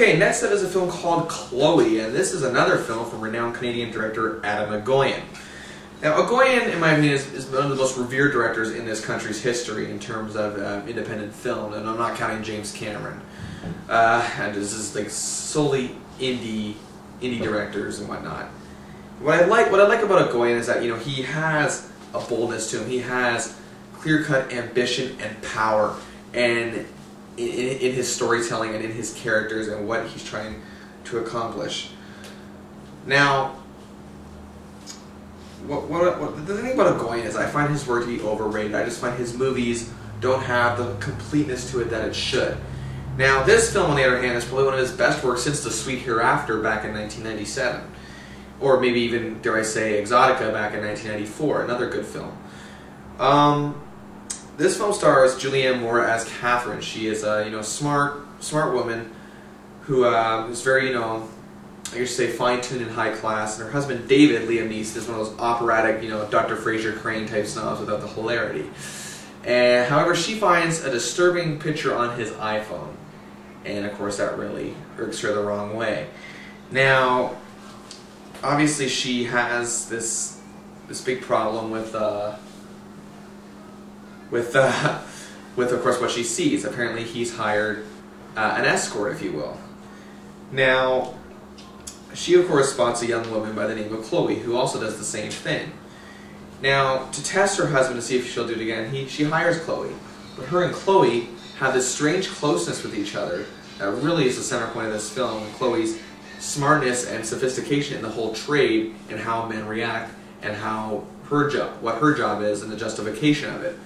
Okay, next up is a film called Chloe, and this is another film from renowned Canadian director Adam Egoyan. Now, Egoyan, in my opinion, is one of the most revered directors in this country's history in terms of independent film, and I'm not counting James Cameron. And this is like solely indie directors and whatnot. What I like about Egoyan is that he has a boldness to him. He has clear-cut ambition and power, and in his storytelling and in his characters and what he's trying to accomplish. Now, the thing about Egoyan is I find his work to be overrated. I just find his movies don't have the completeness to it that it should. Now, this film, on the other hand, is probably one of his best works since The Sweet Hereafter back in 1997. Or maybe even, dare I say, Exotica back in 1994, another good film. This film stars Julianne as Catherine. She is a smart woman who is very I guess say fine-tuned and high class. And her husband David, Liam Neeson, is one of those operatic Dr. Fraser Crane type snobs without the hilarity. And however, she finds a disturbing picture on his iPhone, and of course that really irks her the wrong way. Now, obviously, she has this big problem with of course what she sees. Apparently he's hired an escort, if you will. Now, she of course spots a young woman by the name of Chloe who also does the same thing. Now, to test her husband to see if she'll do it again, she hires Chloe. But her and Chloe have this strange closeness with each other that really is the center point of this film. Chloe's smartness and sophistication in the whole trade and how men react and how what her job is and the justification of it.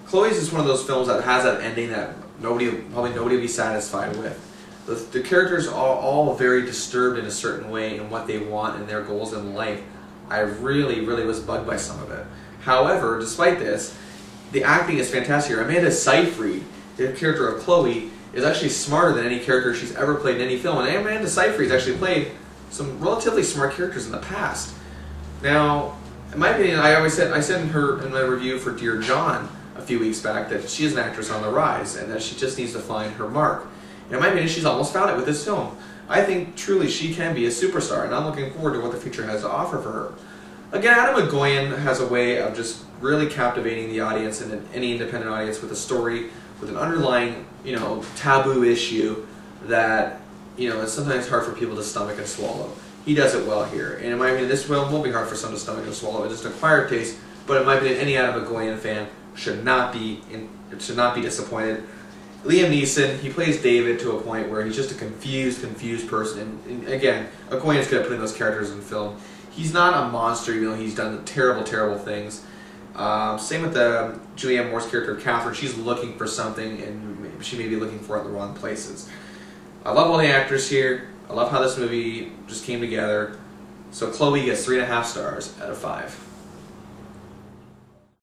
Chloe's is one of those films that has that ending that probably nobody will be satisfied with. The characters are all very disturbed in a certain way in what they want and their goals in life. I really was bugged by some of it. However, despite this, the acting is fantastic. Amanda Seyfriend, the character of Chloe, is actually smarter than any character she's ever played in any film. And Amanda Seyfriend has actually played some relatively smart characters in the past. Now, in my opinion, I said in my review for Dear John a few weeks back that she is an actress on the rise and that she just needs to find her mark. And in my opinion, she's almost found it with this film. I think truly she can be a superstar, and I'm looking forward to what the future has to offer for her. Again, Adam Egoyan has a way of just really captivating the audience and any independent audience with a story with an underlying, taboo issue that, is sometimes hard for people to stomach and swallow. He does it well here, and in my opinion, this film will be hard for some to stomach and swallow. It's just an acquired taste, but in my opinion, any Adam Egoyan fan should not be disappointed. Liam Neeson, he plays David to a point where he's just a confused person. And again, Egoyan's good at putting those characters in film. He's not a monster, he's done terrible things. Same with the Julianne Moore's character, Catherine. She's looking for something, and she may be looking for it in the wrong places. I love all the actors here. I love how this movie just came together. So Chloe gets 3.5 stars out of 5.